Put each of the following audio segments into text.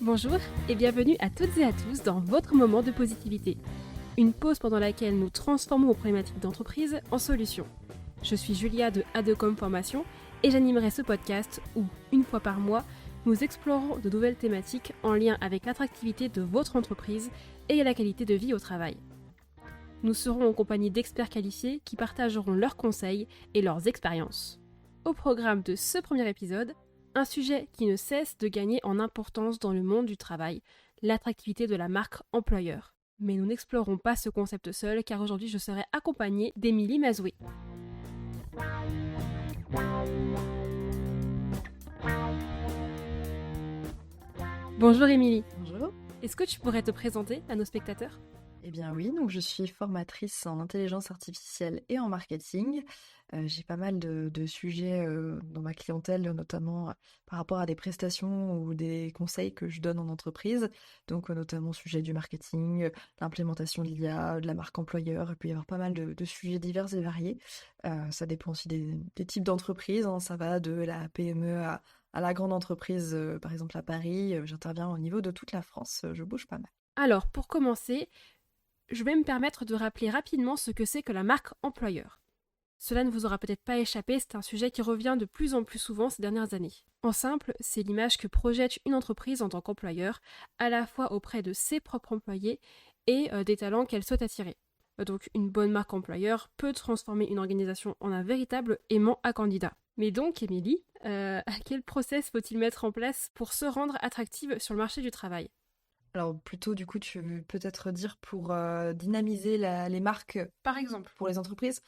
Bonjour et bienvenue à toutes et à tous dans votre moment de positivité. Une pause pendant laquelle nous transformons vos problématiques d'entreprise en solutions. Je suis Julia de Adecom Formation et j'animerai ce podcast où, une fois par mois, nous explorons de nouvelles thématiques en lien avec l'attractivité de votre entreprise et la qualité de vie au travail. Nous serons en compagnie d'experts qualifiés qui partageront leurs conseils et leurs expériences. Au programme de ce premier épisode, un sujet qui ne cesse de gagner en importance dans le monde du travail, l'attractivité de la marque employeur. Mais nous n'explorons pas ce concept seul car aujourd'hui je serai accompagnée d'Émilie Mazoué. Bonjour Émilie. Bonjour. Est-ce que tu pourrais te présenter à nos spectateurs ? Eh bien oui, donc je suis formatrice en intelligence artificielle et en marketing. J'ai pas mal de sujets dans ma clientèle, notamment par rapport à des prestations ou des conseils que je donne en entreprise. Donc notamment au sujet du marketing, l'implémentation de l'IA, de la marque employeur. Il peut y avoir pas mal de sujets divers et variés. Ça dépend aussi des types d'entreprises, hein. Ça va de la PME à la grande entreprise, par exemple à Paris. J'interviens au niveau de toute la France. Je bouge pas mal. Alors, pour commencer, je vais me permettre de rappeler rapidement ce que c'est que la marque employeur. Cela ne vous aura peut-être pas échappé, c'est un sujet qui revient de plus en plus souvent ces dernières années. En simple, c'est l'image que projette une entreprise en tant qu'employeur, à la fois auprès de ses propres employés et des talents qu'elle souhaite attirer. Donc une bonne marque employeur peut transformer une organisation en un véritable aimant à candidats. Mais donc, Émilie, à quel process faut-il mettre en place pour se rendre attractive sur le marché du travail ? Alors plutôt, du coup, tu veux peut-être dire pour dynamiser les marques Par exemple. pour les entreprises.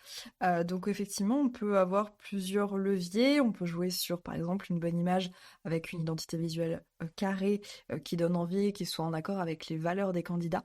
Donc effectivement, on peut avoir plusieurs leviers. On peut jouer sur, par exemple, une bonne image avec une identité visuelle carrée qui donne envie et qui soit en accord avec les valeurs des candidats.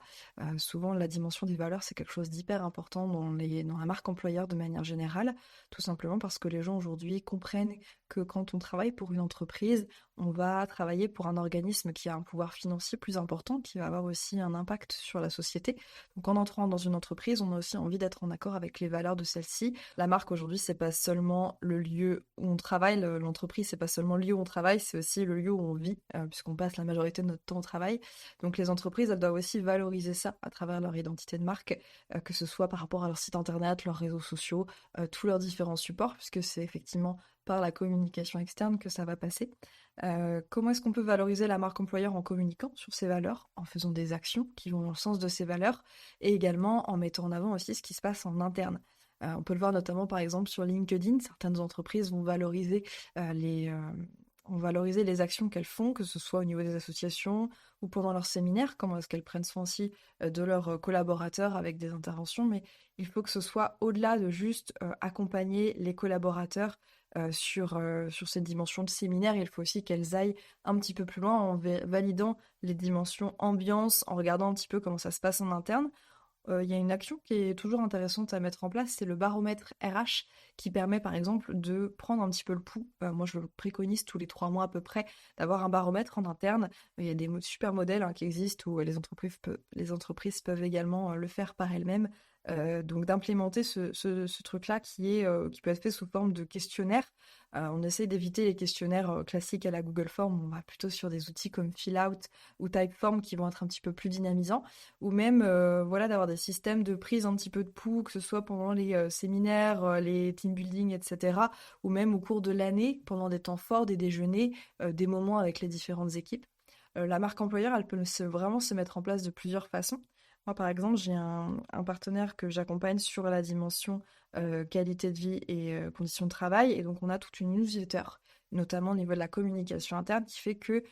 Souvent, la dimension des valeurs, c'est quelque chose d'hyper important dans la marque employeur de manière générale, tout simplement parce que les gens aujourd'hui comprennent que quand on travaille pour une entreprise, on va travailler pour un organisme qui a un pouvoir financier plus important, qui va avoir aussi un impact sur la société. Donc en entrant dans une entreprise, on a aussi envie d'être en accord avec les valeurs de celle-ci. La marque aujourd'hui, c'est pas seulement le lieu où on travaille, l'entreprise, c'est pas seulement le lieu où on travaille, c'est aussi le lieu où on vit, puisqu'on passe la majorité de notre temps au travail. Donc les entreprises, elles doivent aussi valoriser ça à travers leur identité de marque, que ce soit par rapport à leur site internet, leurs réseaux sociaux, tous leurs différents supports, puisque c'est effectivement par la communication externe que ça va passer. Comment est-ce qu'on peut valoriser la marque employeur en communiquant sur ses valeurs, en faisant des actions qui vont dans le sens de ses valeurs, et également en mettant en avant aussi ce qui se passe en interne. On peut le voir notamment par exemple sur LinkedIn, certaines entreprises vont valoriser les actions qu'elles font, que ce soit au niveau des associations ou pendant leurs séminaires, comment est-ce qu'elles prennent soin aussi de leurs collaborateurs avec des interventions, mais il faut que ce soit au-delà de juste accompagner les collaborateurs sur cette dimension de séminaire. Il faut aussi qu'elles aillent un petit peu plus loin en validant les dimensions ambiance, en regardant un petit peu comment ça se passe en interne. Il y a une action qui est toujours intéressante à mettre en place, c'est le baromètre RH qui permet par exemple de prendre un petit peu le pouls. Moi je le préconise tous les 3 mois à peu près d'avoir un baromètre en interne. Il y a des super modèles qui existent où les entreprises peuvent également le faire par elles-mêmes. Donc d'implémenter ce truc-là qui peut être fait sous forme de questionnaire. On essaie d'éviter les questionnaires classiques à la Google Form, on va plutôt sur des outils comme Fillout ou Typeform qui vont être un petit peu plus dynamisants, ou même voilà, d'avoir des systèmes de prise un petit peu de pouls, que ce soit pendant les séminaires, les team building, etc., ou même au cours de l'année, pendant des temps forts, des déjeuners, des moments avec les différentes équipes. La marque employeur, elle peut vraiment se mettre en place de plusieurs façons. Moi, par exemple, j'ai un partenaire que j'accompagne sur la dimension qualité de vie et conditions de travail. Et donc, on a toute une newsletter, notamment au niveau de la communication interne, qui fait que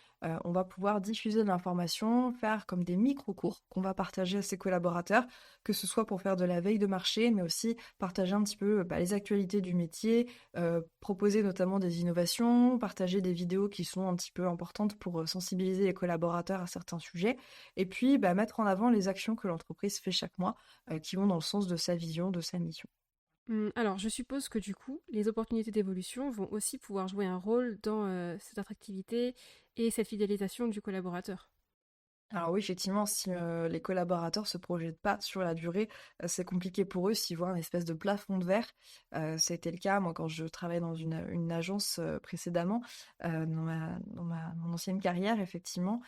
on va pouvoir diffuser de l'information, faire comme des micro-cours qu'on va partager à ses collaborateurs, que ce soit pour faire de la veille de marché, mais aussi partager un petit peu les actualités du métier, proposer notamment des innovations, partager des vidéos qui sont un petit peu importantes pour sensibiliser les collaborateurs à certains sujets, et puis mettre en avant les actions que l'entreprise fait chaque mois, qui vont dans le sens de sa vision, de sa mission. Alors, je suppose que du coup, les opportunités d'évolution vont aussi pouvoir jouer un rôle dans cette attractivité et cette fidélisation du collaborateur. Alors oui, effectivement, si, les collaborateurs se projettent pas sur la durée, c'est compliqué pour eux s'ils voient un espèce de plafond de verre. Ça a été le cas, moi, quand je travaillais dans une agence, précédemment, dans mon ancienne carrière, effectivement,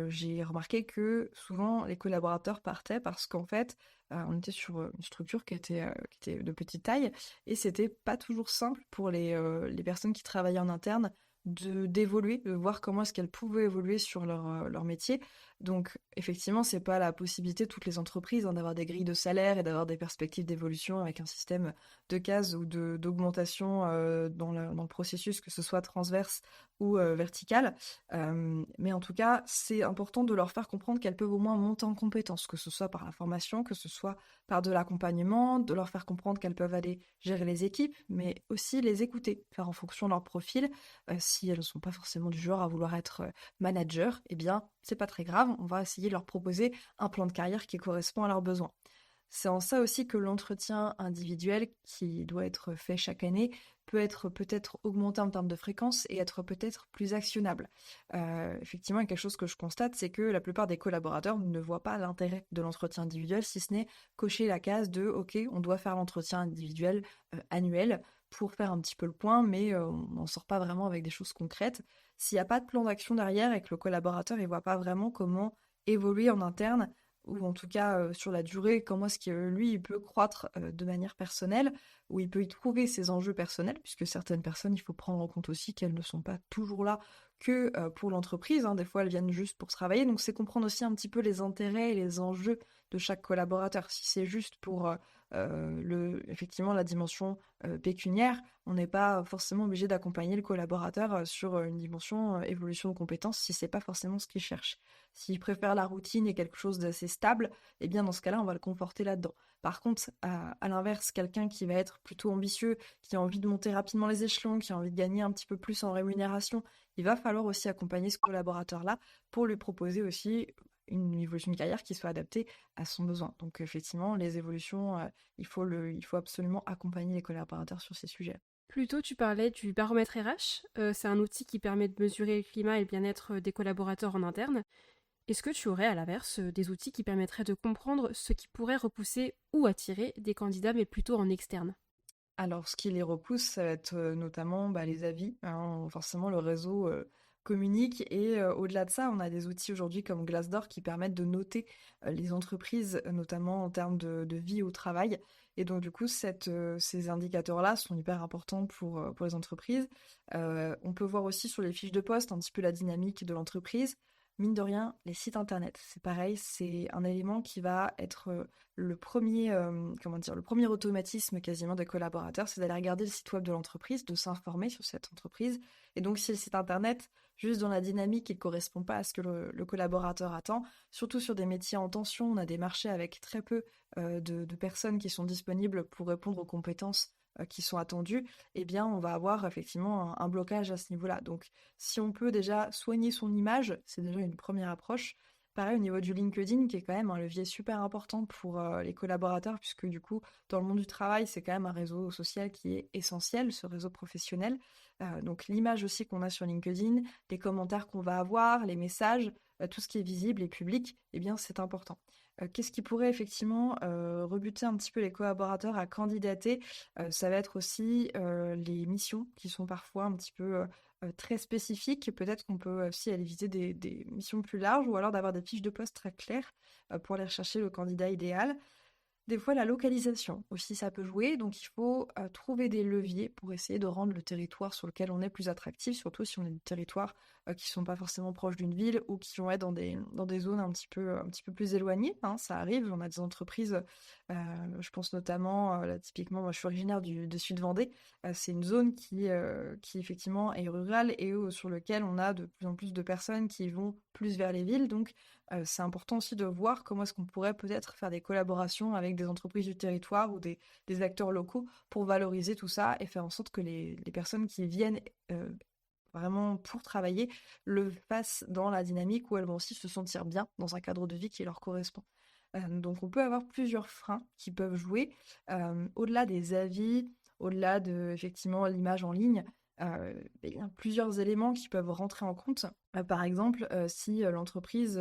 j'ai remarqué que souvent les collaborateurs partaient parce qu'en fait, on était sur, une structure qui était de petite taille et c'était pas toujours simple pour les personnes qui travaillaient en interne d'évoluer, de voir comment est-ce qu'elles pouvaient évoluer sur leur métier. Donc, effectivement, c'est pas la possibilité de toutes les entreprises, hein, d'avoir des grilles de salaire et d'avoir des perspectives d'évolution avec un système de cases ou d'augmentation dans le processus, que ce soit transverse ou vertical. Mais en tout cas, c'est important de leur faire comprendre qu'elles peuvent au moins monter en compétences, que ce soit par la formation, que ce soit par de l'accompagnement, de leur faire comprendre qu'elles peuvent aller gérer les équipes, mais aussi les écouter, faire en fonction de leur profil. Si elles ne sont pas forcément du genre à vouloir être manager, eh bien, c'est pas très grave, on va essayer de leur proposer un plan de carrière qui correspond à leurs besoins. C'est en ça aussi que l'entretien individuel qui doit être fait chaque année peut être peut-être augmenté en termes de fréquence et être peut-être plus actionnable. Effectivement, il y a quelque chose que je constate, c'est que la plupart des collaborateurs ne voient pas l'intérêt de l'entretien individuel, si ce n'est cocher la case de OK, on doit faire l'entretien individuel annuel pour faire un petit peu le point, mais on n'en sort pas vraiment avec des choses concrètes. S'il n'y a pas de plan d'action derrière et que le collaborateur ne voit pas vraiment comment évoluer en interne, ou en tout cas sur la durée, comment est-ce que lui, il peut croître de manière personnelle, ou il peut y trouver ses enjeux personnels, puisque certaines personnes, il faut prendre en compte aussi qu'elles ne sont pas toujours là que pour l'entreprise, hein. Des fois, elles viennent juste pour travailler, donc c'est comprendre aussi un petit peu les intérêts et les enjeux de chaque collaborateur. Si c'est juste pour effectivement la dimension pécuniaire, on n'est pas forcément obligé d'accompagner le collaborateur sur une dimension évolution de compétences si c'est pas forcément ce qu'il cherche. S'il préfère la routine et quelque chose d'assez stable, eh bien dans ce cas-là, on va le conforter là-dedans. Par contre, à l'inverse, quelqu'un qui va être plutôt ambitieux, qui a envie de monter rapidement les échelons, qui a envie de gagner un petit peu plus en rémunération, il va falloir aussi accompagner ce collaborateur-là pour lui proposer aussi une évolution de carrière qui soit adaptée à son besoin. Donc effectivement, les évolutions, il faut absolument accompagner les collaborateurs sur ces sujets. Plus tôt, tu parlais du baromètre RH. C'est un outil qui permet de mesurer le climat et le bien-être des collaborateurs en interne. Est-ce que tu aurais à l'inverse des outils qui permettraient de comprendre ce qui pourrait repousser ou attirer des candidats, mais plutôt en externe? Alors, ce qui les repousse, ça va être notamment les avis, hein. Forcément, le réseau communique et au-delà de ça, on a des outils aujourd'hui comme Glassdoor qui permettent de noter les entreprises, notamment en termes de vie au travail. Et donc, du coup, ces indicateurs-là sont hyper importants pour les entreprises. On peut voir aussi sur les fiches de poste un petit peu la dynamique de l'entreprise. Mine de rien, les sites internet, c'est pareil, c'est un élément qui va être le premier, comment dire, le premier automatisme quasiment des collaborateurs, c'est d'aller regarder le site web de l'entreprise, de s'informer sur cette entreprise. Et donc, si le site internet, juste dans la dynamique, il ne correspond pas à ce que le collaborateur attend, surtout sur des métiers en tension, on a des marchés avec très peu de personnes qui sont disponibles pour répondre aux compétences qui sont attendues, eh bien, on va avoir effectivement un blocage à ce niveau-là. Donc, si on peut déjà soigner son image, c'est déjà une première approche. Pareil au niveau du LinkedIn, qui est quand même un levier super important pour les collaborateurs, puisque du coup, dans le monde du travail, c'est quand même un réseau social qui est essentiel, ce réseau professionnel. Donc l'image aussi qu'on a sur LinkedIn, les commentaires qu'on va avoir, les messages, tout ce qui est visible et public, eh bien c'est important. Qu'est-ce qui pourrait effectivement rebuter un petit peu les collaborateurs à candidater? Ça va être aussi les missions qui sont parfois un petit peu très spécifiques. Peut-être qu'on peut aussi aller viser des missions plus larges ou alors d'avoir des fiches de poste très claires pour aller rechercher le candidat idéal. Des fois, la localisation aussi, ça peut jouer. Donc, il faut trouver des leviers pour essayer de rendre le territoire sur lequel on est plus attractif, surtout si on est des territoires qui sont pas forcément proches d'une ville ou qui vont être dans des zones un petit peu plus éloignées, hein. Ça arrive, on a des entreprises, je pense notamment, là, typiquement, moi, je suis originaire de Sud-Vendée. C'est une zone qui effectivement est rurale et sur lequel on a de plus en plus de personnes qui vont plus vers les villes. Donc, c'est important aussi de voir comment est-ce qu'on pourrait peut-être faire des collaborations avec des entreprises du territoire ou des acteurs locaux pour valoriser tout ça et faire en sorte que les personnes qui viennent vraiment pour travailler le fassent dans la dynamique où elles vont aussi se sentir bien dans un cadre de vie qui leur correspond. Donc on peut avoir plusieurs freins qui peuvent jouer, au-delà des avis, au-delà de effectivement l'image en ligne, il y a plusieurs éléments qui peuvent rentrer en compte. Par exemple, si l'entreprise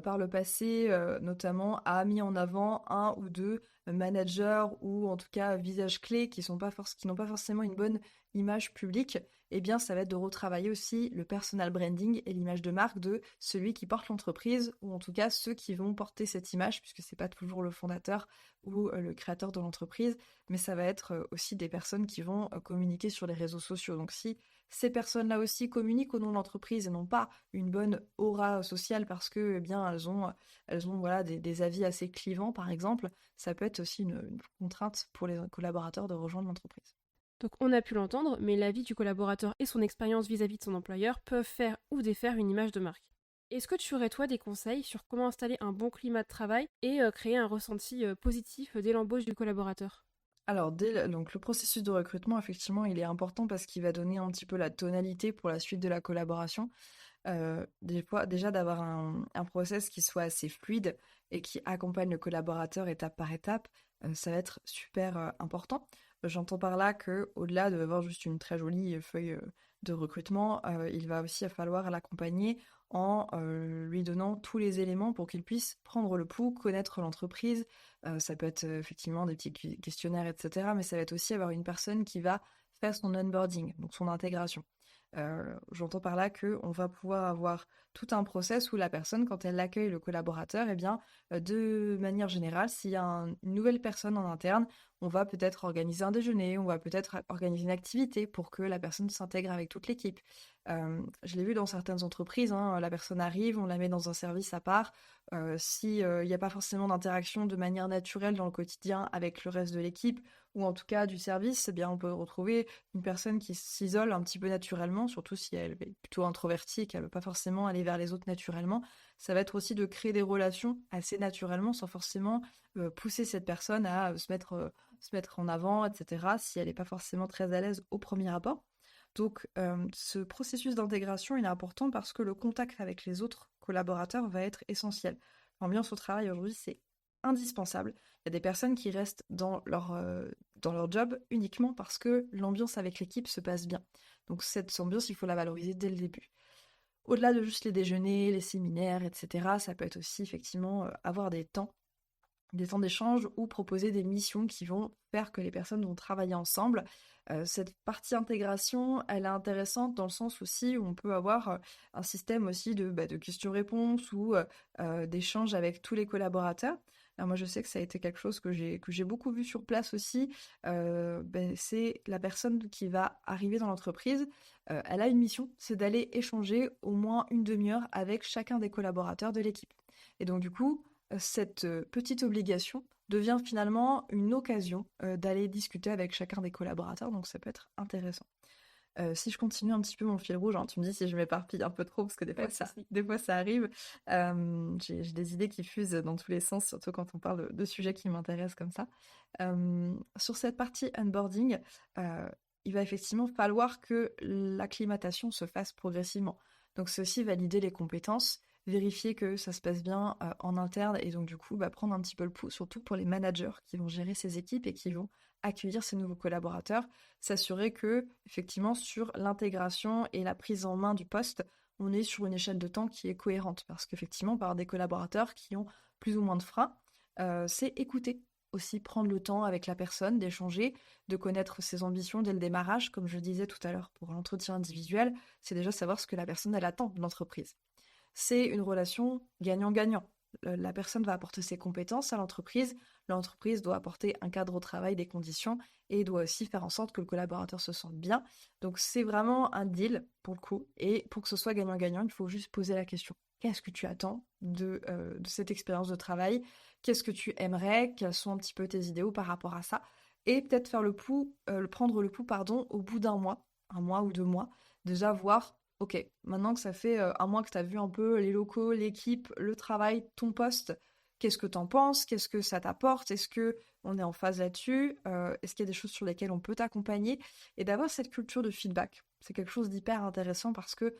par le passé, notamment, a mis en avant un ou deux managers ou en tout cas visages clés qui n'ont pas forcément une bonne image publique, eh bien ça va être de retravailler aussi le personal branding et l'image de marque de celui qui porte l'entreprise, ou en tout cas ceux qui vont porter cette image, puisque c'est pas toujours le fondateur ou le créateur de l'entreprise, mais ça va être aussi des personnes qui vont communiquer sur les réseaux sociaux. Donc si ces personnes-là aussi communiquent au nom de l'entreprise et n'ont pas une bonne aura sociale parce que, eh bien, elles ont voilà, des avis assez clivants, par exemple, ça peut être aussi une contrainte pour les collaborateurs de rejoindre l'entreprise. Donc on a pu l'entendre, mais l'avis du collaborateur et son expérience vis-à-vis de son employeur peuvent faire ou défaire une image de marque. Est-ce que tu aurais toi des conseils sur comment installer un bon climat de travail et créer un ressenti positif dès l'embauche du collaborateur? Alors, donc le processus de recrutement, effectivement, il est important parce qu'il va donner un petit peu la tonalité pour la suite de la collaboration. Des fois, déjà d'avoir un process qui soit assez fluide et qui accompagne le collaborateur étape par étape, ça va être super important. J'entends par là que, au-delà d'avoir juste une très jolie feuille de recrutement, il va aussi falloir l'accompagner en lui donnant tous les éléments pour qu'il puisse prendre le pouls, connaître l'entreprise. Ça peut être effectivement des petits questionnaires, etc. Mais ça va être aussi avoir une personne qui va faire son onboarding, donc son intégration. J'entends par là qu'on va pouvoir avoir tout un process où la personne, quand elle accueille le collaborateur, eh bien, de manière générale, s'il y a une nouvelle personne en interne, on va peut-être organiser un déjeuner, on va peut-être organiser une activité pour que la personne s'intègre avec toute l'équipe. Je l'ai vu dans certaines entreprises, hein, la personne arrive, on la met dans un service à part. Si il n'y a pas forcément d'interaction de manière naturelle dans le quotidien avec le reste de l'équipe, ou en tout cas du service, eh bien, on peut retrouver une personne qui s'isole un petit peu naturellement, surtout si elle est plutôt introvertie et qu'elle ne veut pas forcément aller vers les autres naturellement. Ça va être aussi de créer des relations assez naturellement sans forcément pousser cette personne à se mettre en avant, etc., si elle n'est pas forcément très à l'aise au premier abord. Donc ce processus d'intégration, il est important parce que le contact avec les autres collaborateurs va être essentiel. L'ambiance au travail aujourd'hui, c'est indispensable. Il y a des personnes qui restent dans leur job uniquement parce que l'ambiance avec l'équipe se passe bien. Donc cette ambiance, il faut la valoriser dès le début. Au-delà de juste les déjeuners, les séminaires, etc., ça peut être aussi effectivement avoir des temps d'échange ou proposer des missions qui vont faire que les personnes vont travailler ensemble. Cette partie intégration, elle est intéressante dans le sens aussi où on peut avoir un système aussi de questions-réponses ou d'échanges avec tous les collaborateurs. Alors moi, je sais que ça a été quelque chose que j'ai beaucoup vu sur place aussi. C'est la personne qui va arriver dans l'entreprise. Elle a une mission, c'est d'aller échanger au moins une demi-heure avec chacun des collaborateurs de l'équipe. Et donc du coup, cette petite obligation devient finalement une occasion d'aller discuter avec chacun des collaborateurs, donc ça peut être intéressant. Si je continue un petit peu mon fil rouge, hein, tu me dis si je m'éparpille un peu trop, parce que des fois ça arrive. J'ai des idées qui fusent dans tous les sens, surtout quand on parle de sujets qui m'intéressent comme ça. Sur cette partie onboarding, il va effectivement falloir que l'acclimatation se fasse progressivement. Donc c'est aussi valider les compétences, vérifier que ça se passe bien en interne, et donc du coup prendre un petit peu le pouls, surtout pour les managers qui vont gérer ces équipes et qui vont accueillir ces nouveaux collaborateurs, s'assurer que effectivement sur l'intégration et la prise en main du poste, on est sur une échelle de temps qui est cohérente, parce qu'effectivement par des collaborateurs qui ont plus ou moins de freins, c'est écouter aussi, prendre le temps avec la personne, d'échanger, de connaître ses ambitions dès le démarrage, comme je disais tout à l'heure pour l'entretien individuel, c'est déjà savoir ce que la personne elle attend de l'entreprise. C'est une relation gagnant-gagnant. La personne va apporter ses compétences à l'entreprise doit apporter un cadre au travail, des conditions, et doit aussi faire en sorte que le collaborateur se sente bien. Donc c'est vraiment un deal pour le coup, et pour que ce soit gagnant-gagnant, il faut juste poser la question. Qu'est-ce que tu attends de cette expérience de travail? Qu'est-ce que tu aimerais? Quels sont un petit peu tes idéaux par rapport à ça? Et peut-être faire prendre le pouls, pardon, au bout un mois ou 2 mois, déjà voir. Ok, maintenant que ça fait un mois que tu as vu un peu les locaux, l'équipe, le travail, ton poste, qu'est-ce que t'en penses? Qu'est-ce que ça t'apporte? Est-ce que on est en phase là-dessus? Est-ce qu'il y a des choses sur lesquelles on peut t'accompagner? Et d'avoir cette culture de feedback, c'est quelque chose d'hyper intéressant parce que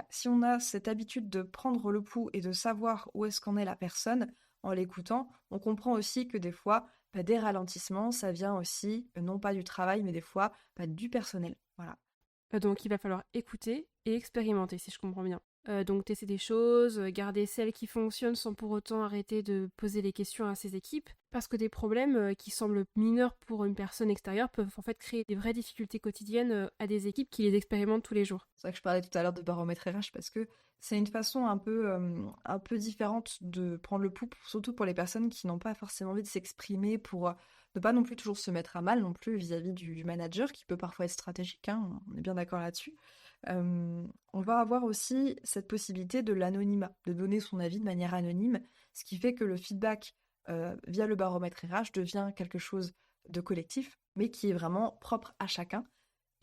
si on a cette habitude de prendre le pouls et de savoir où est-ce qu'en est la personne en l'écoutant, on comprend aussi que des fois, des ralentissements, ça vient aussi, non pas du travail, mais des fois du personnel. Voilà. Donc il va falloir écouter et expérimenter, si je comprends bien. Donc tester des choses, garder celles qui fonctionnent sans pour autant arrêter de poser les questions à ses équipes. Parce que des problèmes qui semblent mineurs pour une personne extérieure peuvent en fait créer des vraies difficultés quotidiennes à des équipes qui les expérimentent tous les jours. C'est vrai que je parlais tout à l'heure de baromètre RH parce que c'est une façon un peu différente de prendre le pouls, surtout pour les personnes qui n'ont pas forcément envie de s'exprimer pour ne pas non plus toujours se mettre à mal non plus vis-à-vis du manager qui peut parfois être stratégique, hein, on est bien d'accord là-dessus. On va avoir aussi cette possibilité de l'anonymat, de donner son avis de manière anonyme, ce qui fait que le feedback via le baromètre RH devient quelque chose de collectif, mais qui est vraiment propre à chacun.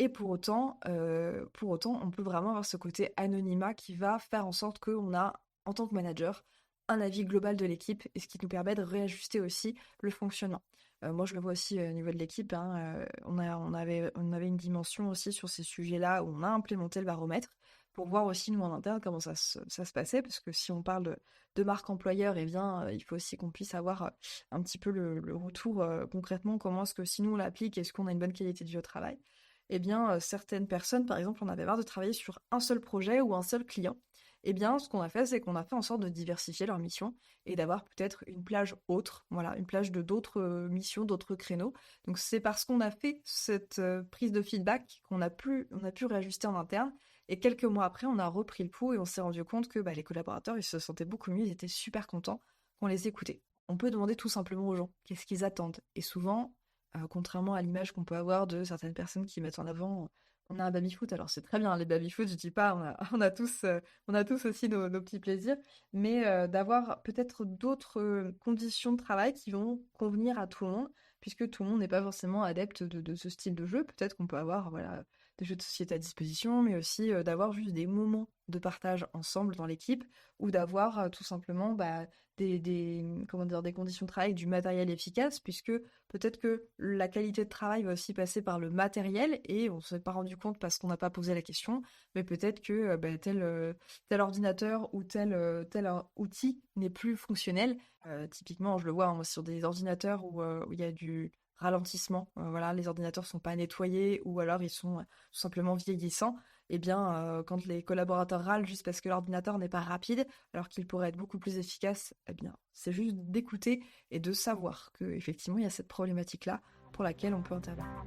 Et pour autant, on peut vraiment avoir ce côté anonymat qui va faire en sorte qu'on a, en tant que manager, un avis global de l'équipe et ce qui nous permet de réajuster aussi le fonctionnement. Moi, je le vois aussi au niveau de l'équipe, hein, on avait une dimension aussi sur ces sujets-là où on a implémenté le baromètre pour voir aussi, nous, en interne, comment ça se passait, parce que si on parle de marque employeur, eh bien, il faut aussi qu'on puisse avoir un petit peu le retour concrètement, comment est-ce que si nous on l'applique, est-ce qu'on a une bonne qualité de vie au travail? Eh bien, certaines personnes, par exemple, en avaient marre de travailler sur un seul projet ou un seul client. Eh bien, ce qu'on a fait, c'est qu'on a fait en sorte de diversifier leur mission et d'avoir peut-être une plage autre, voilà, une plage de d'autres missions, d'autres créneaux. Donc, c'est parce qu'on a fait cette prise de feedback on a pu réajuster en interne. Et quelques mois après, on a repris le pouls et on s'est rendu compte que bah, les collaborateurs, ils se sentaient beaucoup mieux, ils étaient super contents qu'on les écoutait. On peut demander tout simplement aux gens qu'est-ce qu'ils attendent. Et souvent, contrairement à l'image qu'on peut avoir de certaines personnes qui mettent en avant, on a un baby-foot. Alors c'est très bien, les baby-foot, je dis pas, on a tous aussi nos petits plaisirs, mais d'avoir peut-être d'autres conditions de travail qui vont convenir à tout le monde, puisque tout le monde n'est pas forcément adepte de ce style de jeu. Peut-être qu'on peut avoir voilà, des jeux de société à disposition, mais aussi d'avoir juste des moments de partage ensemble dans l'équipe, ou d'avoir tout simplement bah, comment dire, des conditions de travail, du matériel efficace, puisque peut-être que la qualité de travail va aussi passer par le matériel et on ne s'est pas rendu compte parce qu'on n'a pas posé la question, mais peut-être que bah, tel ordinateur ou tel outil n'est plus fonctionnel. Typiquement, je le vois hein, sur des ordinateurs où il y a du ralentissement. Voilà, les ordinateurs sont pas nettoyés ou alors ils sont tout simplement vieillissants. Eh bien, quand les collaborateurs râlent juste parce que l'ordinateur n'est pas rapide, alors qu'il pourrait être beaucoup plus efficace, eh bien, c'est juste d'écouter et de savoir qu'effectivement, il y a cette problématique-là pour laquelle on peut intervenir.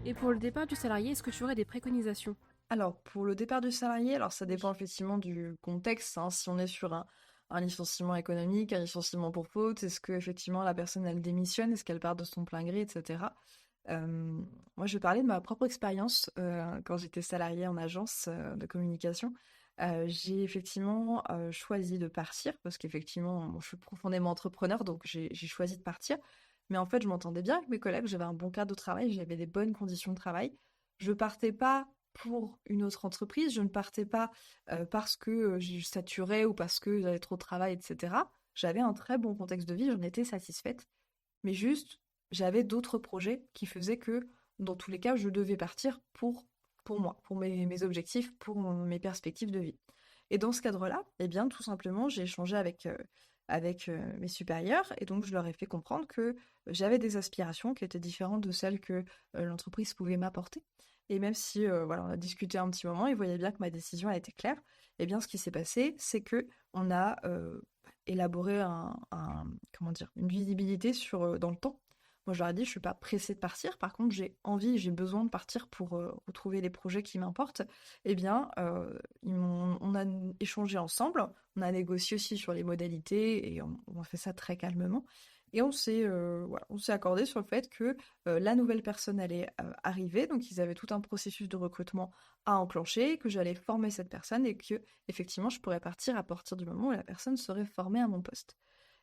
Et pour le départ du salarié, est-ce que tu aurais des préconisations? Alors, pour le départ du salarié, alors ça dépend effectivement du contexte, hein. Si on est sur un licenciement économique, un licenciement pour faute, est-ce que effectivement la personne elle démissionne, est-ce qu'elle part de son plein gré, etc. Moi, je vais parler de ma propre expérience quand j'étais salariée en agence de communication. J'ai effectivement choisi de partir parce qu'effectivement, bon, je suis profondément entrepreneur, donc j'ai choisi de partir. Mais en fait, je m'entendais bien avec mes collègues, j'avais un bon cadre de travail, j'avais des bonnes conditions de travail. Je partais pas pour une autre entreprise, je ne partais pas parce que je saturais ou parce que j'avais trop de travail, etc. J'avais un très bon contexte de vie, j'en étais satisfaite. Mais juste, j'avais d'autres projets qui faisaient que, dans tous les cas, je devais partir pour moi, pour mes objectifs, pour mes perspectives de vie. Et dans ce cadre-là, eh bien, tout simplement, j'ai échangé avec mes supérieurs et donc je leur ai fait comprendre que j'avais des aspirations qui étaient différentes de celles que l'entreprise pouvait m'apporter. Et même si voilà, on a discuté un petit moment, ils voyaient bien que ma décision a été claire. Eh bien, ce qui s'est passé, c'est que on a élaboré comment dire, une visibilité sur dans le temps. Moi, je leur ai dit, je suis pas pressée de partir. Par contre, j'ai envie, j'ai besoin de partir pour retrouver les projets qui m'importent. Eh bien, on a échangé ensemble, on a négocié aussi sur les modalités et on a fait ça très calmement. Et voilà, on s'est accordé sur le fait que la nouvelle personne allait arriver, donc ils avaient tout un processus de recrutement à enclencher, que j'allais former cette personne et que effectivement je pourrais partir à partir du moment où la personne serait formée à mon poste.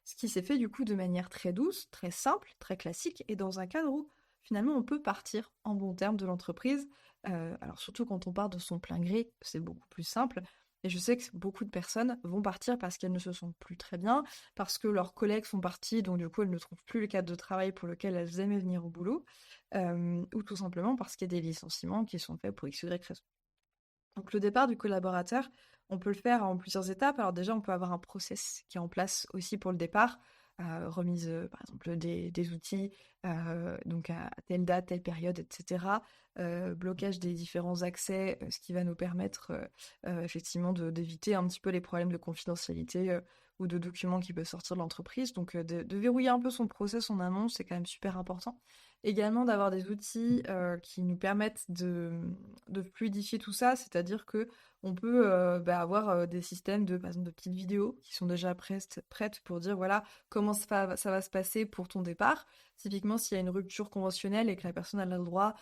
Ce qui s'est fait du coup de manière très douce, très simple, très classique, et dans un cadre où finalement on peut partir en bon terme de l'entreprise. Alors surtout quand on part de son plein gré, c'est beaucoup plus simple. Et je sais que beaucoup de personnes vont partir parce qu'elles ne se sentent plus très bien, parce que leurs collègues sont partis, donc du coup elles ne trouvent plus le cadre de travail pour lequel elles aimaient venir au boulot, ou tout simplement parce qu'il y a des licenciements qui sont faits pour X ou Y raison. Donc le départ du collaborateur, on peut le faire en plusieurs étapes. Alors déjà, on peut avoir un process qui est en place aussi pour le départ. remise, par exemple, des outils, donc à telle date, telle période, etc. Blocage des différents accès, ce qui va nous permettre effectivement d'éviter un petit peu les problèmes de confidentialité ou de documents qui peuvent sortir de l'entreprise. Donc de verrouiller un peu son process en amont, c'est quand même super important. Également d'avoir des outils qui nous permettent de fluidifier tout ça, c'est-à-dire que on peut avoir des systèmes par exemple, de petites vidéos qui sont déjà prêtes pour dire voilà comment ça va se passer pour ton départ. Typiquement, s'il y a une rupture conventionnelle et que la personne elle a le droit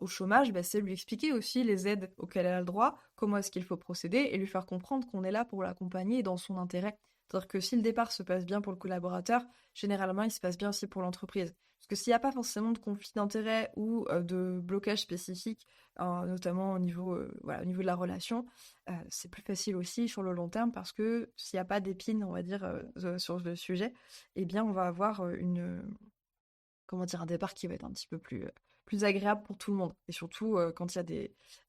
au chômage, c'est lui expliquer aussi les aides auxquelles elle a le droit, comment est-ce qu'il faut procéder et lui faire comprendre qu'on est là pour l'accompagner dans son intérêt. C'est-à-dire que si le départ se passe bien pour le collaborateur, généralement il se passe bien aussi pour l'entreprise. Parce que s'il n'y a pas forcément de conflit d'intérêt ou de blocage spécifique, notamment au niveau de la relation, c'est plus facile aussi sur le long terme parce que s'il n'y a pas d'épines, on va dire, sur le sujet, eh bien on va avoir un départ qui va être un petit peu plus agréable pour tout le monde. Et surtout, quand il y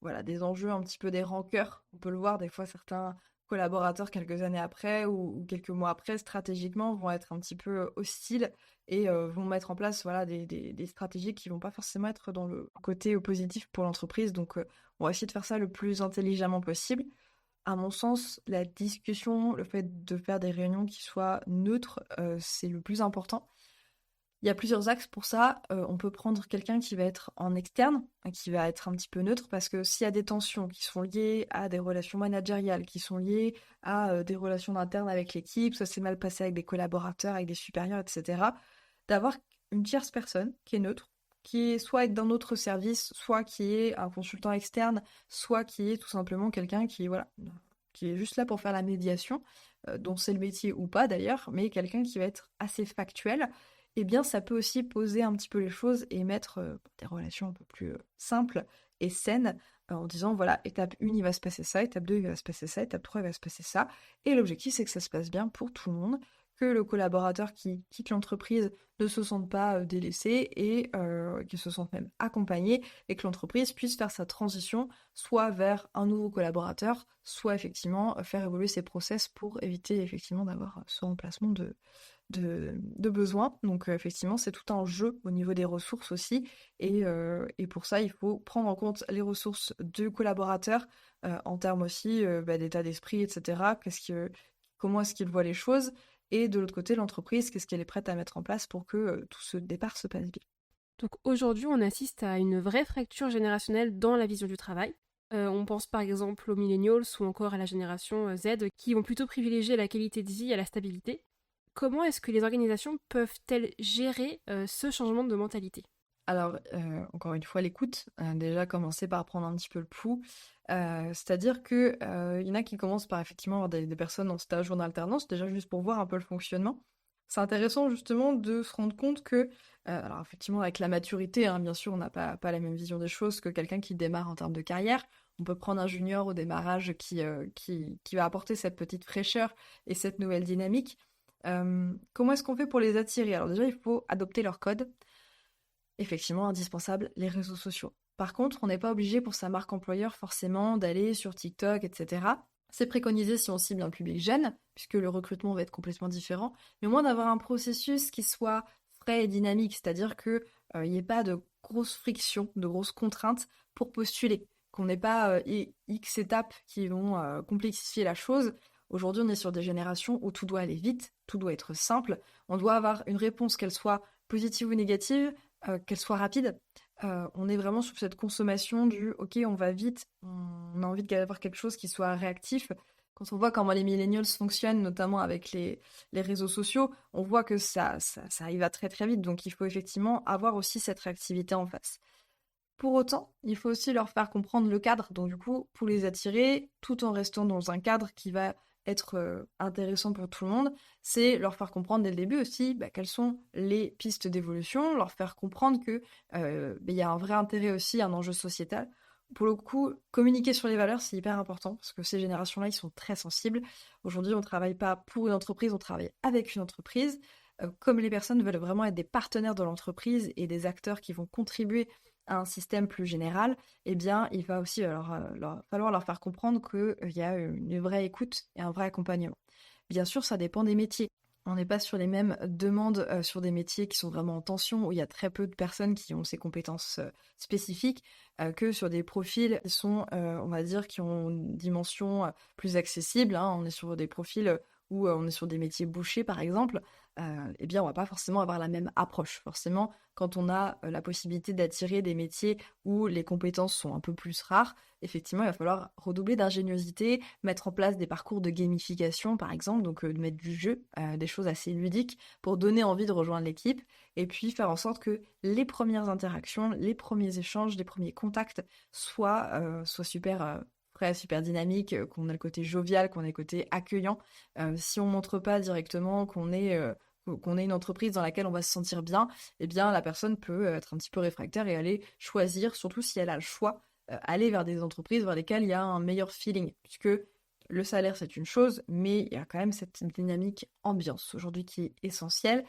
a des enjeux, un petit peu des rancœurs, on peut le voir des fois certains collaborateurs quelques années après ou quelques mois après, stratégiquement, vont être un petit peu hostiles et vont mettre en place des stratégies qui vont pas forcément être dans le côté positif pour l'entreprise. Donc, on va essayer de faire ça le plus intelligemment possible. À mon sens, la discussion, le fait de faire des réunions qui soient neutres, c'est le plus important. Il y a plusieurs axes pour ça. On peut prendre quelqu'un qui va être en externe, qui va être un petit peu neutre, parce que s'il y a des tensions qui sont liées à des relations managériales, qui sont liées à des relations internes avec l'équipe, ça s'est mal passé avec des collaborateurs, avec des supérieurs, etc., d'avoir une tierce personne qui est neutre, qui est soit d'un autre service, soit qui est un consultant externe, soit qui est tout simplement quelqu'un qui est juste là pour faire la médiation, dont c'est le métier ou pas d'ailleurs, mais quelqu'un qui va être assez factuel eh bien, ça peut aussi poser un petit peu les choses et mettre des relations un peu plus simples et saines en disant, voilà, étape 1, il va se passer ça, étape 2, il va se passer ça, étape 3, il va se passer ça. Et l'objectif, c'est que ça se passe bien pour tout le monde, que le collaborateur qui quitte l'entreprise ne se sente pas délaissé et qu'il se sente même accompagné et que l'entreprise puisse faire sa transition soit vers un nouveau collaborateur, soit effectivement faire évoluer ses process pour éviter effectivement d'avoir ce remplacement de besoins. Donc effectivement, c'est tout un jeu au niveau des ressources aussi. Et pour ça, il faut prendre en compte les ressources du collaborateur en termes aussi d'état d'esprit, etc. Comment est-ce qu'il voit les choses? Et de l'autre côté, l'entreprise, qu'est-ce qu'elle est prête à mettre en place pour que tout ce départ se passe bien. Donc aujourd'hui, on assiste à une vraie fracture générationnelle dans la vision du travail. On pense par exemple aux millennials ou encore à la génération Z qui vont plutôt privilégier la qualité de vie à la stabilité. Comment est-ce que les organisations peuvent-elles gérer ce changement de mentalité? Alors, encore une fois, l'écoute. Déjà, commencer par prendre un petit peu le pouls. C'est-à-dire que il y en a qui commencent par effectivement avoir des personnes en stage ou en alternance, déjà juste pour voir un peu le fonctionnement. C'est intéressant justement de se rendre compte que, alors effectivement avec la maturité, hein, bien sûr, on n'a pas la même vision des choses que quelqu'un qui démarre en termes de carrière. On peut prendre un junior au démarrage qui va apporter cette petite fraîcheur et cette nouvelle dynamique. Comment est-ce qu'on fait pour les attirer? Alors déjà, il faut adopter leur code. Effectivement, indispensable, les réseaux sociaux. Par contre, on n'est pas obligé pour sa marque employeur forcément d'aller sur TikTok, etc. C'est préconisé si on cible un public jeune, puisque le recrutement va être complètement différent, mais au moins d'avoir un processus qui soit frais et dynamique, c'est-à-dire qu'il n'y ait pas de grosses frictions, de grosses contraintes pour postuler, qu'on n'ait pas X étapes qui vont complexifier la chose. Aujourd'hui, on est sur des générations où tout doit aller vite, tout doit être simple, on doit avoir une réponse, qu'elle soit positive ou négative, qu'elle soit rapide. On est vraiment sur cette consommation du OK, on va vite, on a envie d'avoir quelque chose qui soit réactif. Quand on voit comment les millennials fonctionnent, notamment avec les réseaux sociaux, on voit que ça arrive à très très vite. Donc il faut effectivement avoir aussi cette réactivité en face. Pour autant, il faut aussi leur faire comprendre le cadre. Donc du coup, pour les attirer, tout en restant dans un cadre qui va être intéressant pour tout le monde, c'est leur faire comprendre dès le début aussi quelles sont les pistes d'évolution, leur faire comprendre que il y a un vrai intérêt aussi, un enjeu sociétal. Pour le coup, communiquer sur les valeurs, c'est hyper important parce que ces générations-là, ils sont très sensibles. Aujourd'hui, on ne travaille pas pour une entreprise, on travaille avec une entreprise. Comme les personnes veulent vraiment être des partenaires de l'entreprise et des acteurs qui vont contribuer à un système plus général, eh bien, il va aussi falloir leur faire comprendre qu'il y a une vraie écoute et un vrai accompagnement. Bien sûr, ça dépend des métiers. On n'est pas sur les mêmes demandes, sur des métiers qui sont vraiment en tension, où il y a très peu de personnes qui ont ces compétences, spécifiques, que sur des profils qui sont, on va dire, qui ont une dimension, plus accessible, hein. On est sur des profils, où, on est sur des métiers bouchers, par exemple, et bien, on va pas forcément avoir la même approche. Forcément, quand on a, la possibilité d'attirer des métiers où les compétences sont un peu plus rares, effectivement, il va falloir redoubler d'ingéniosité, mettre en place des parcours de gamification, par exemple, donc de mettre du jeu, des choses assez ludiques pour donner envie de rejoindre l'équipe, et puis faire en sorte que les premières interactions, les premiers échanges, les premiers contacts soient super frais, super dynamiques, qu'on ait le côté jovial, qu'on ait le côté accueillant. Si on montre pas directement qu'on est une entreprise dans laquelle on va se sentir bien, eh bien la personne peut être un petit peu réfractaire et aller choisir, surtout si elle a le choix, aller vers des entreprises vers lesquelles il y a un meilleur feeling. Puisque le salaire, c'est une chose, mais il y a quand même cette dynamique ambiance aujourd'hui qui est essentielle.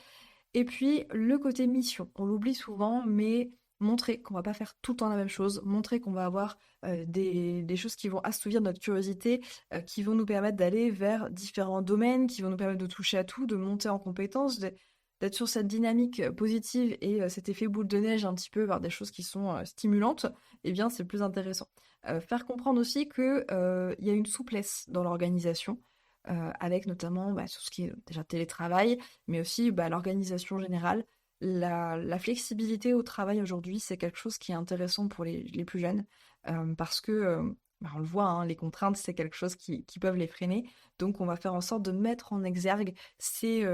Et puis, le côté mission, on l'oublie souvent, mais montrer qu'on va pas faire tout le temps la même chose, montrer qu'on va avoir des choses qui vont assouvir notre curiosité, qui vont nous permettre d'aller vers différents domaines, qui vont nous permettre de toucher à tout, de monter en compétences, d'être sur cette dynamique positive et cet effet boule de neige un petit peu vers des choses qui sont stimulantes, eh bien c'est plus intéressant. Faire comprendre aussi que il y a une souplesse dans l'organisation, avec notamment tout ce qui est déjà télétravail, mais aussi l'organisation générale. La flexibilité au travail aujourd'hui, c'est quelque chose qui est intéressant pour les plus jeunes, parce que, on le voit, hein, les contraintes, c'est quelque chose qui peuvent les freiner. Donc on va faire en sorte de mettre en exergue ces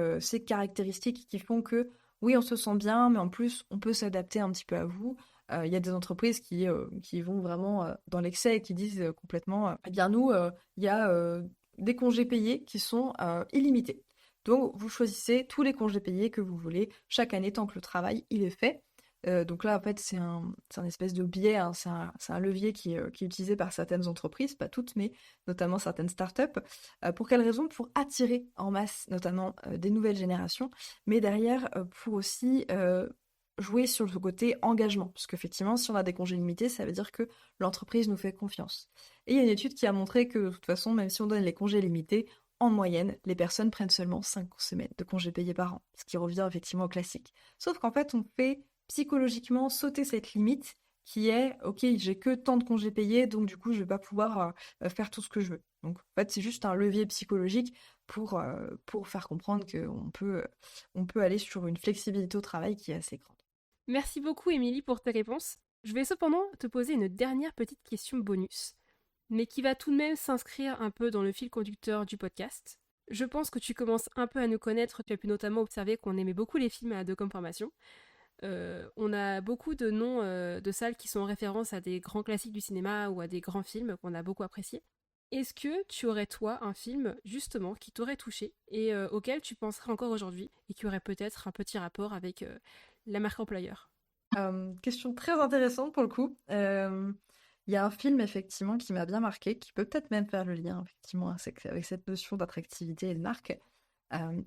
caractéristiques qui font que, oui, on se sent bien, mais en plus, on peut s'adapter un petit peu à vous. Il y a des entreprises qui vont vraiment dans l'excès et qui disent complètement, eh bien nous, il y a des congés payés qui sont illimités. Donc, vous choisissez tous les congés payés que vous voulez chaque année tant que le travail il est fait. Donc là, en fait, c'est un espèce de biais, hein, c'est un levier qui est utilisé par certaines entreprises, pas toutes, mais notamment certaines startups. Pour quelles raisons? Pour attirer en masse, notamment des nouvelles générations, mais derrière, pour aussi jouer sur le côté engagement. Parce qu'effectivement, si on a des congés limités, ça veut dire que l'entreprise nous fait confiance. Et il y a une étude qui a montré que de toute façon, même si on donne les congés limités, en moyenne, les personnes prennent seulement 5 semaines de congés payés par an, ce qui revient effectivement au classique. Sauf qu'en fait, on fait psychologiquement sauter cette limite qui est, ok, j'ai que tant de congés payés, donc du coup, je vais pas pouvoir faire tout ce que je veux. Donc, en fait, c'est juste un levier psychologique pour faire comprendre qu'on peut aller sur une flexibilité au travail qui est assez grande. Merci beaucoup, Émilie, pour tes réponses. Je vais cependant te poser une dernière petite question bonus, mais qui va tout de même s'inscrire un peu dans le fil conducteur du podcast. Je pense que tu commences un peu à nous connaître, tu as pu notamment observer qu'on aimait beaucoup les films à deux comme formation. On a beaucoup de noms de salles qui sont en référence à des grands classiques du cinéma ou à des grands films qu'on a beaucoup appréciés. Est-ce que tu aurais, toi, un film, justement, qui t'aurait touché et auquel tu penserais encore aujourd'hui et qui aurait peut-être un petit rapport avec la marque employeur? Question très intéressante pour le coup. Il y a un film effectivement qui m'a bien marqué, qui peut peut-être même faire le lien effectivement avec cette notion d'attractivité et de marque.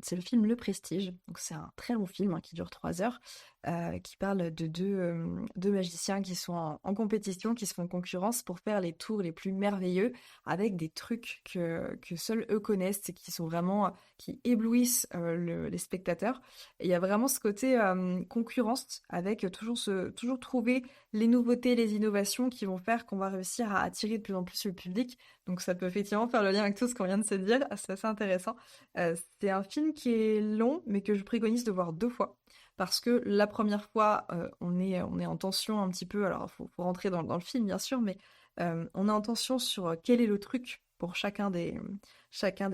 C'est le film Le Prestige. Donc c'est un très long film, hein, qui dure 3 heures, qui parle de deux magiciens qui sont en compétition, qui se font concurrence pour faire les tours les plus merveilleux avec des trucs que seuls eux connaissent et qui sont vraiment, qui éblouissent les spectateurs. Et il y a vraiment ce côté concurrence avec toujours trouver les nouveautés, les innovations qui vont faire qu'on va réussir à attirer de plus en plus le public. Donc ça peut effectivement faire le lien avec tout ce qu'on vient de se dire. C'est assez intéressant. C'est un film qui est long, mais que je préconise de voir 2 fois. Parce que la première fois, on est en tension un petit peu. Alors, il faut rentrer dans le film, bien sûr, mais on est en tension sur quel est le truc pour chacun des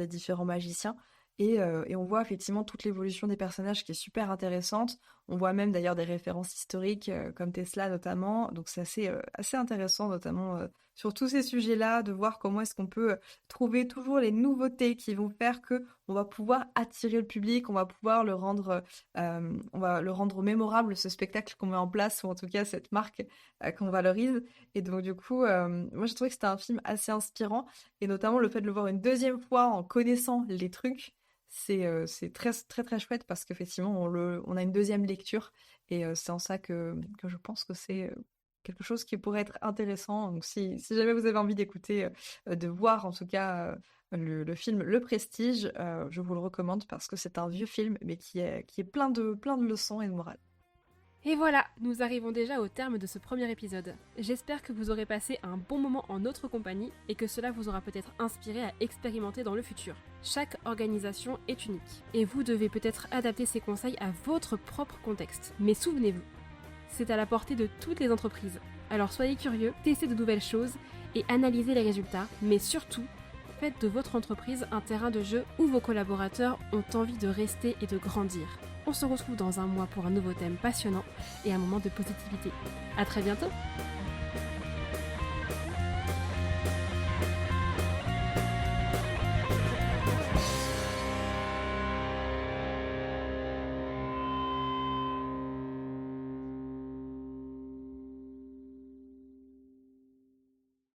différents magiciens. Et on voit effectivement toute l'évolution des personnages qui est super intéressante. On voit même d'ailleurs des références historiques, comme Tesla notamment. Donc c'est assez intéressant, notamment sur tous ces sujets-là, de voir comment est-ce qu'on peut trouver toujours les nouveautés qui vont faire que on va pouvoir attirer le public, on va le rendre mémorable, ce spectacle qu'on met en place, ou en tout cas cette marque qu'on valorise. Et donc du coup, moi j'ai trouvé que c'était un film assez inspirant, et notamment le fait de le voir une deuxième fois en connaissant les trucs, c'est très très très chouette parce qu'effectivement on a une deuxième lecture, et c'est en ça que je pense que c'est quelque chose qui pourrait être intéressant. Donc si jamais vous avez envie d'écouter, de voir en tout cas le film Le Prestige. Je vous le recommande parce que c'est un vieux film, mais qui est plein de leçons et de morale. Et voilà, nous arrivons déjà au terme de ce premier épisode. J'espère que vous aurez passé un bon moment en notre compagnie et que cela vous aura peut-être inspiré à expérimenter dans le futur. Chaque organisation est unique et vous devez peut-être adapter ces conseils à votre propre contexte. Mais souvenez-vous, c'est à la portée de toutes les entreprises. Alors soyez curieux, testez de nouvelles choses et analysez les résultats, mais surtout, faites de votre entreprise un terrain de jeu où vos collaborateurs ont envie de rester et de grandir. On se retrouve dans un mois pour un nouveau thème passionnant et un moment de positivité. À très bientôt!